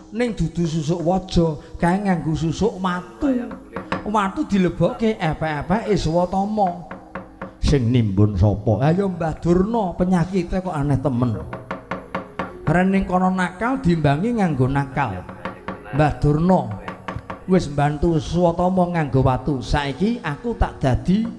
ning dudu susuk waja, kae nganggo susuk watu. Watu dilebokke epek-epeke Swatama. Sing nimbun sapa? Ayo Mbah Durna, penyakite kok aneh temen. Rening kono nakal diimbangi nganggo nakal. Mbah Durna wis mbantu Swatama nganggo watu. Saiki aku tak dadi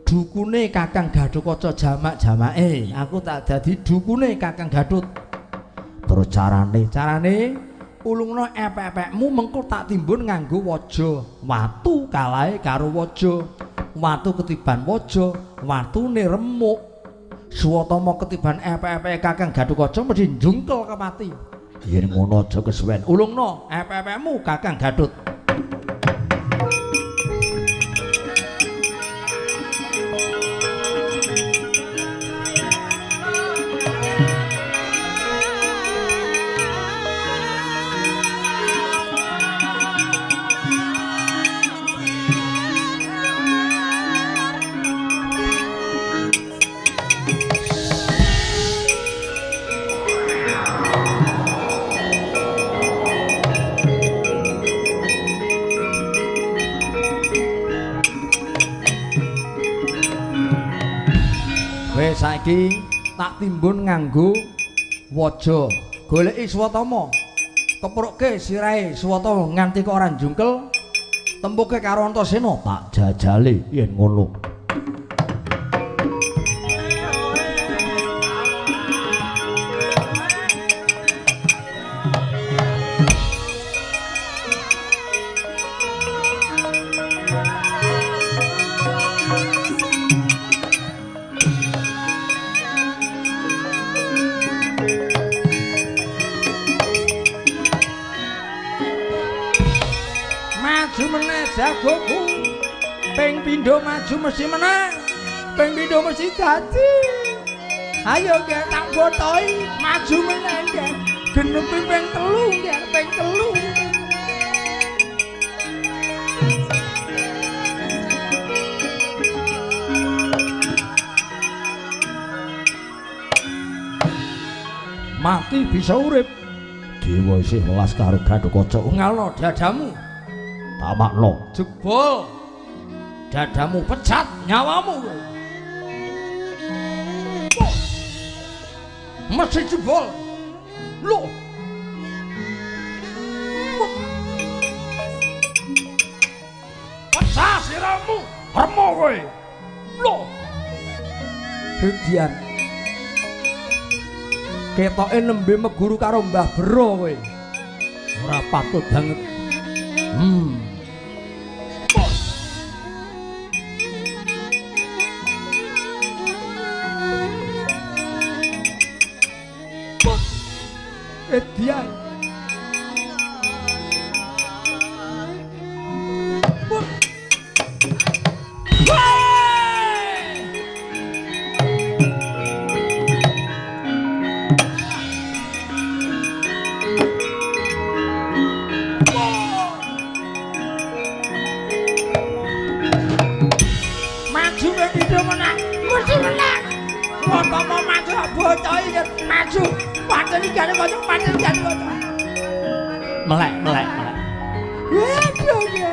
dukune Kakang Gatotkaca jamak-jamake. Aku tak dadi dukune Kakang Gatut. Terus carane ulungna epek-epekmu mengko tak timbun nganggo waja. Watu kalahe karo waja. Watu ketiban waja, watune remuk. Swatama ketiban epek-epeke Kakang Gatotkaca mesti njungkel kemati. Yen ngono aja kesuwen. Ulungna epek-epekmu Kakang Gatut. Saiki tak timbun nganggo waja. Goleki Swatama. Keprukke sirahe Swatama nganti kok ora njungkel. Tempuke karo Antasena tak jajale yen ngono. Jagoku ping pindho maju mesti menang, ping pindho mesti dadi. Ayo nggih tak botoi maju meneh nggih. Genepi ping 3 nggih, ping 3. Mati bisa urip. Dewa isih welas karo Gatotkaca. Ngalno dadamu. Tamakno jebol dadamu pecat nyawamu mesti jebol lho pecah siramu remo kowe lho Hedian ketoke nembe meguru karo Mbah Bero kowe ora patut banget. Hedian maju padani gane kocok melek waduh ya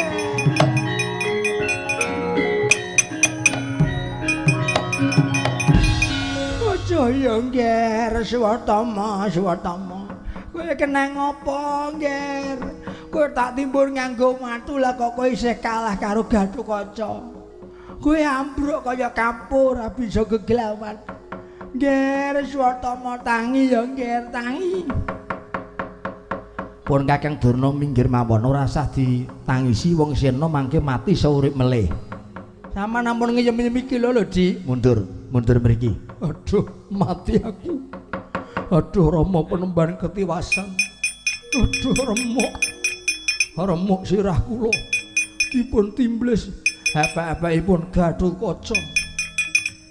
ojo ya ngger Swatama kowe kena ngopo ngger kowe tak timbun nganggo watu lah kok kowe isih kalah karo Gatotkaca kowe ambruk kaya kapur ora bisa geglawan. Ngger Swatama tangi ya ngger tangi. Pun Kakang Durna minggir mawon ora usah ditangisi wong Sena mangke mati saurip melih. Sama namun ngeyem-ngeyem iki lho Di. Mundur mriki. Aduh mati aku. Aduh Rama penemban ketiwasan. Aduh remuk sirah kula dipun timblis apa-apaipun Gatotkaca.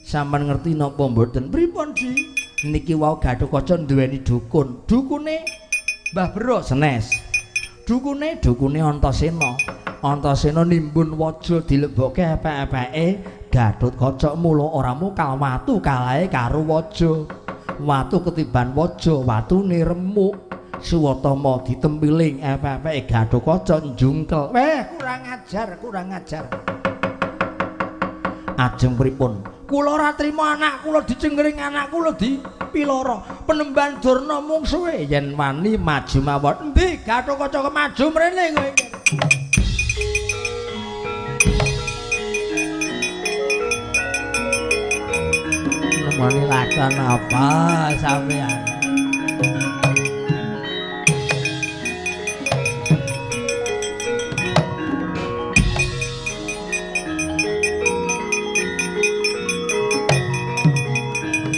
Sampeyan ngerti napa mboten? Pripun Di? Niki wau Gatotkaca duweni dukun. Dukune Mbah Bero senes. Dukune Antasena. Antasena nimbun waja dilebokke apa-apake Gatotkaca mula ora mukal watu kalahe karo waja. Watu ketiban waja, watune remuk. Suwatama ditempiling epek-epeke Gatotkaca njungkel. Weh, kurang ajar. Ajeng pripun? Kula ora trima anak kula dicengkering, anak kula dipiloro. Penemban Durna mungsuhe yen wani maju mawon. Endi Gatotkaca maju mrene kowe. Nemoni lakon apa sampeyan?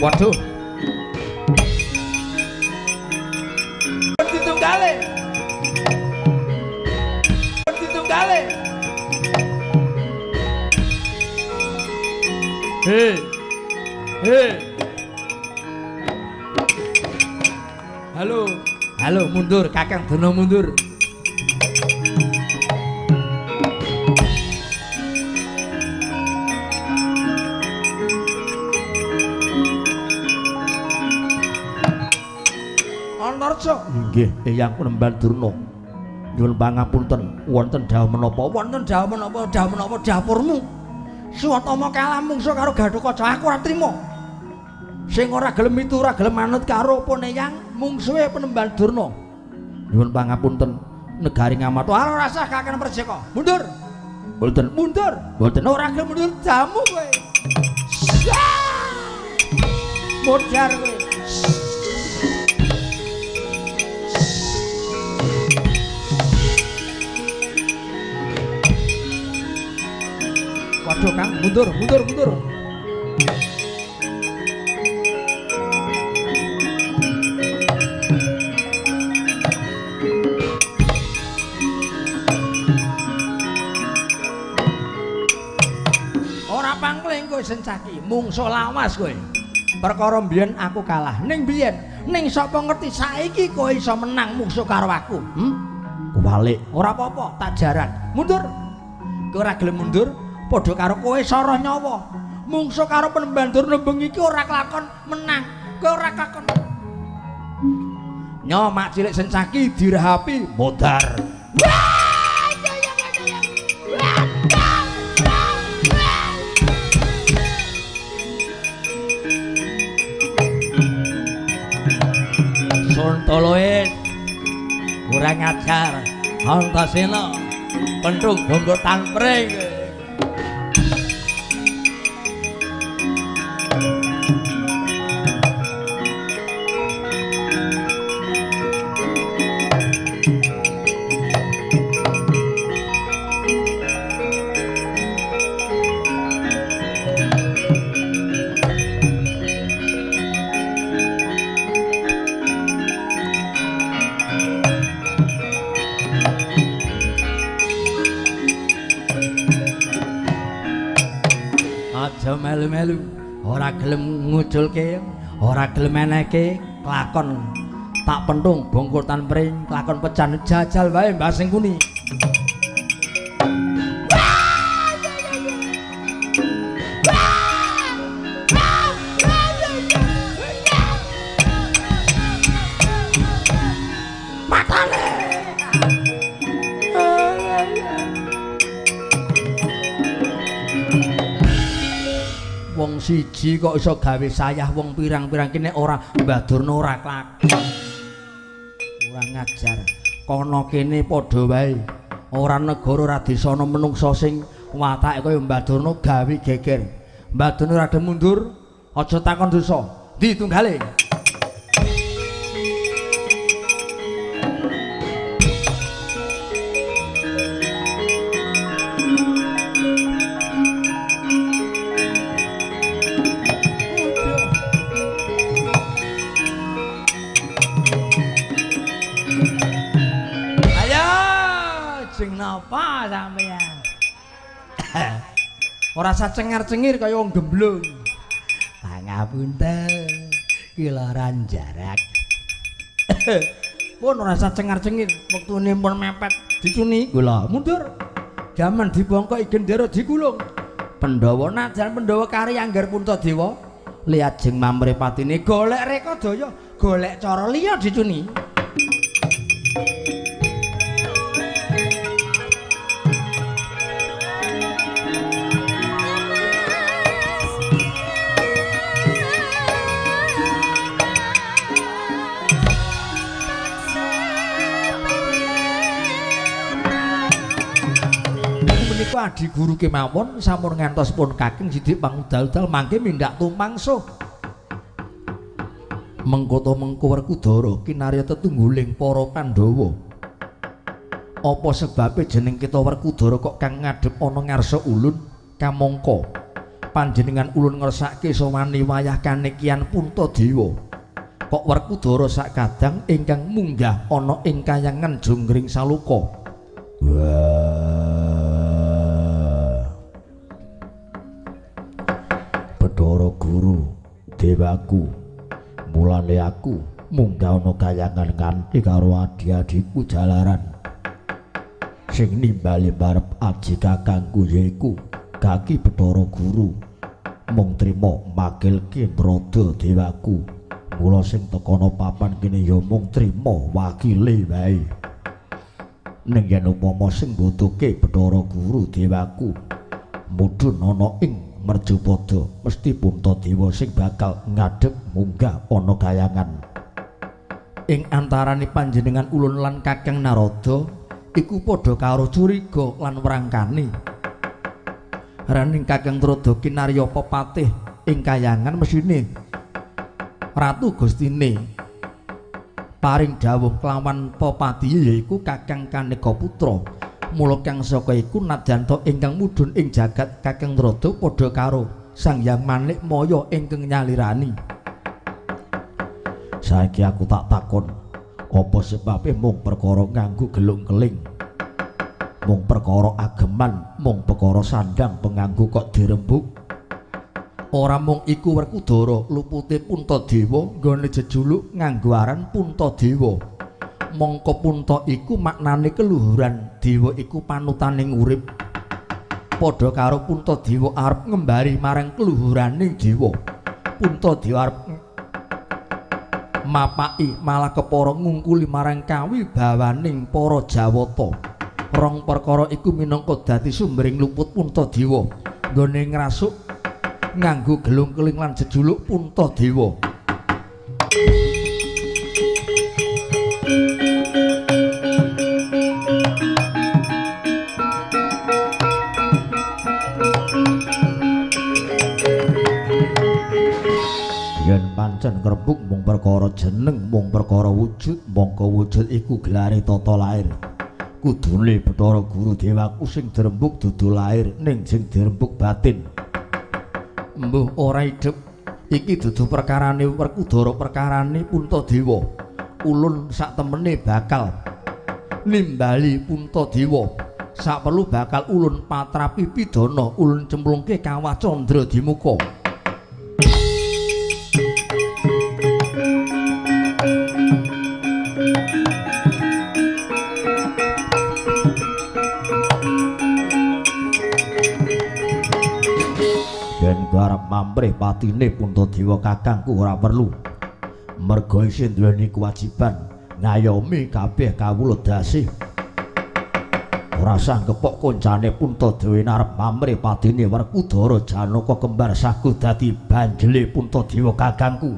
Waduh. Ditunggale. Hei. Halo, mundur, Kakang Dono mundur. Antarja. Nggih, Eyang Penemban Durna. Nyuwun pangapunten, wonten dawuh menapa dapurmu? Suwatama kalah mungsuh karo Gatotkaca, aku ora trima. Sing ora gelem mitu, ora gelem manut karo Poneyang mungsuhe Penemban Durna. Nyuwun pangapunten, negari Ngamarta ora rasah Kakang Perjaka. Mundur. Mboten ora gelem mundur jamu kowe. Modar kowe. Waduh Kang, mundur. Ora pangling kowe Sencaki, mungsuh lawas kowe. Perkara mbiyen aku kalah, ning sapa ngerti saiki kowe iso menang mungsuh karo aku. Kuwalik, ora apa-apa, tak jaran. Mundur. Kowe ora gelem mundur? Padha karo kowe soroh nyawa. Mungsuh karo Penemban Durna bengi iki ora kelakon menang. Kowe ora kakon. Nyo mak cilik Sencaki dirahapi modar. Sontoloe kurang ajar. Antasena pentung bonggo tanpring. Aja melu-melu, ora gelem nguculke, ora gelem eneke kelakon tak pentung bongkol tanpring, kelakon pecan jajal wae Mbah Sengkuni. Wong siji kok iso gawe sayah wong pirang-pirang kene ora Mbah Durna ora klak. Kurang ngajar. Kono kene padha wae. Ora negara ora desa ana menungsa sing watake kaya Mbah Durna gawe geger. Mbah Durna rada mundur, aja takon dosa. Ndi tunggale? Napa sampeyan? Ora usah cengar-cengir kaya wong gemblung. Pangapunten, kiloran jarak. Pun ora usah cengar-cengir, wektune pun mepet dicuni. Kula mundur. Jaman dibongkok gendera digulung. Pandhawa najan Pandhawa kari anggar Puntadewa, lihat jeng mamrih patine golek reka daya, golek cara liya dicuni. Adi guru kemawon sampun ngantos pun Kakeng Sidik pangudal-udal mangke mindhak tumangsuh. Mengkoto mengko Werkudara kinarya tetungguling para Pandhawa. Apa sebabe jeneng kita Werkudara kok kang ngadhep ana ngarsa ulun? Kamangka panjenengan ulun ngersake sawani wayah kanekian Puntadewa. Kok Werkudara sakadang ingkang munggah ana ing kayangan Jonggring Saluka. Bathara Guru Dewaku, mulane aku munggah ana kayangan kanthi karo adi-adiku jalaran. Sing nimbali barep aji kakangku yaiku Kaki Bathara Guru. Mung trima makilke Brada Dewaku. Mula sing tekono papan kene ya mung trima wakile wae. Ning yen upama sing mbutuhke Bathara Guru Dewaku mudhun ana ing Merjupada mesti Puntadewa sing bakal ngadhep munggah ana kayangan. Ing antarane panjenengan ulun lan Kakang Narada iku padha karo curiga lan wrangkani. Raning Kakang Narada kinarya pepatih ing kayangan mesine Ratu Gustine paring dawuh kelawan pepati yaiku Kakang Kaneka Putra. Mula kang saka iku nadyanto ingkang mudhun ing jagat Kakang Narada padha karo Sang Hyang Manik Maya ingkang nyalirani. Saiki aku tak takon, apa sebabe mung perkara nganggo gelung keling? Mung perkara ageman, mung perkara sandang penganggo kok dirembug? Ora mung iku Werkudara lupute Puntadewa nggone jejuluk nganggo aran Puntadewa. Mongko punta iku maknane keluhuran, dewa iku panutaning urip. Padha karo Puntadewa arep ngembari marang keluhuraning dewa. Puntadewa arep mapaki malah kepara ngungkuli marang kawibawaning para Jawata. Rong perkara iku minangka dadi sumbering luput Puntadewa nggone ngrasuk nganggo gelung keling lan jejuluk Puntadewa. Pancen ngrebuk mung perkara jeneng, mung perkara wujud, mongko wujud iku gelare tata lair. Kudune Bathara Guru Dewaku sing dirembug dudu lair, ning sing dirembug batin. Mbuh ora idep, iki dudu perkarane Werkudara, perkarane Puntadewa. Ulun sak temene bakal nimbali Puntadewa. Saperlu bakal ulun patrapi pidana, ulun cemplungke kawah Candra Dimuka. Arep mamrih patine Puntadewa kakangku ora perlu. Merga isih duweni kewajiban ngayomi kabeh kawula dasih. Ora sanggepok koncane Puntadewa arep mamrih patine Werkudara Janaka kembar saguh dadi banjele Puntadewa kakangku.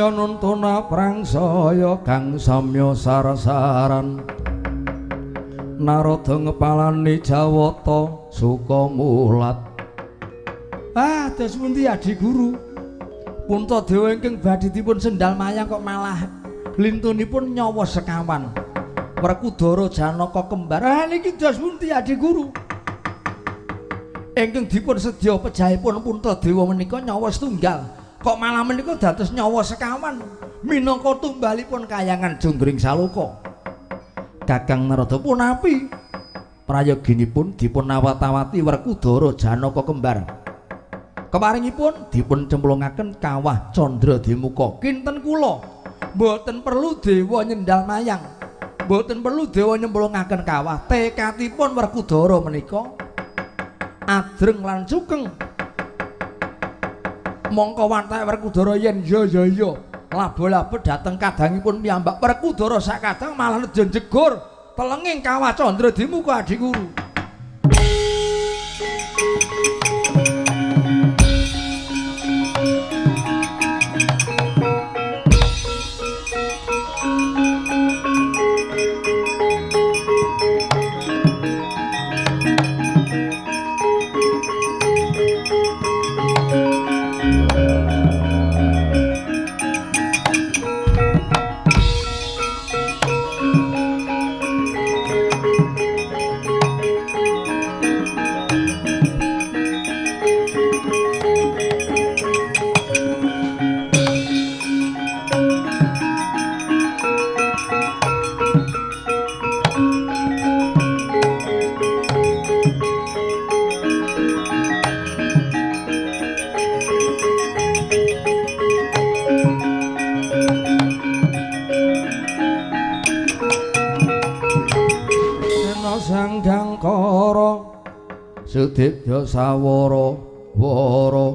Nuntuna prangsaya kang samya sarasaran Narada ngepalani Jawata suka mulat. Dos pundi Adi Guru? Puntadewa ingkang badhe dipun sendal mayang kok malah lintunipun nyawa sekawan. Werkudara Janaka kembar. Niki dos pundi Adi Guru? Ingkang dipun sedya pejahipun Puntadewa menika nyawa setunggal. Kok malah menika dados nyawa sekawan minangka tumbalipun kayangan Jonggring Saluka. Kakang Narada punapi prayoginipun dipun awat-awati Werkudara Janaka kembar. Keparingipun dipun cemplungaken kawah Candra Demuka. Kinten kula mboten perlu dewa nyendal mayang, mboten perlu dewa nyemplungaken kawah. Tekadipun Werkudara menika adreng lan sugeng. Mongko watak Werkudara yen ya labo-labo dhateng kadangipun piyambak Werkudara sakadang malah nedya jegur telenging kawah Candra Demuka Adi Guru. Sudibya sawara wara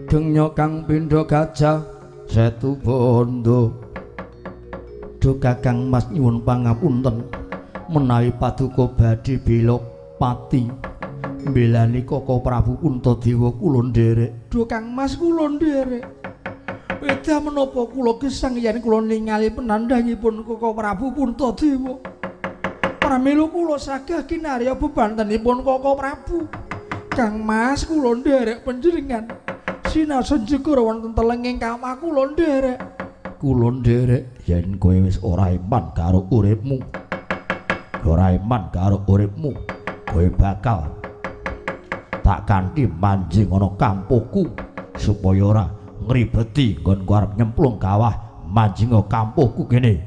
dengnya kang pindha gajah setu bondo. Duh Kakang Mas nyuwun pangapunten menawi paduka badhe belok pati mbelani Kaka Prabu Puntadewa kula nderek. Duh Kang Mas kula nderek. Weda menapa kula gesang yen kula ningali penandhangipun Kaka Prabu Puntadewa. Pramila kula sagah kinarya bebantenipun Kaka Prabu. Kang Mas kula nderek panjenengan sinaosa jegur wonten telenging kawah kula nderek. Kula nderek yen kowe wis ora iman karo uripmu. Ora iman karo uripmu, kowe bakal tak kanthi manjing ana kampuhku supaya ora ngribeti nggonku arep nyemplung kawah manjing kampuhku kene.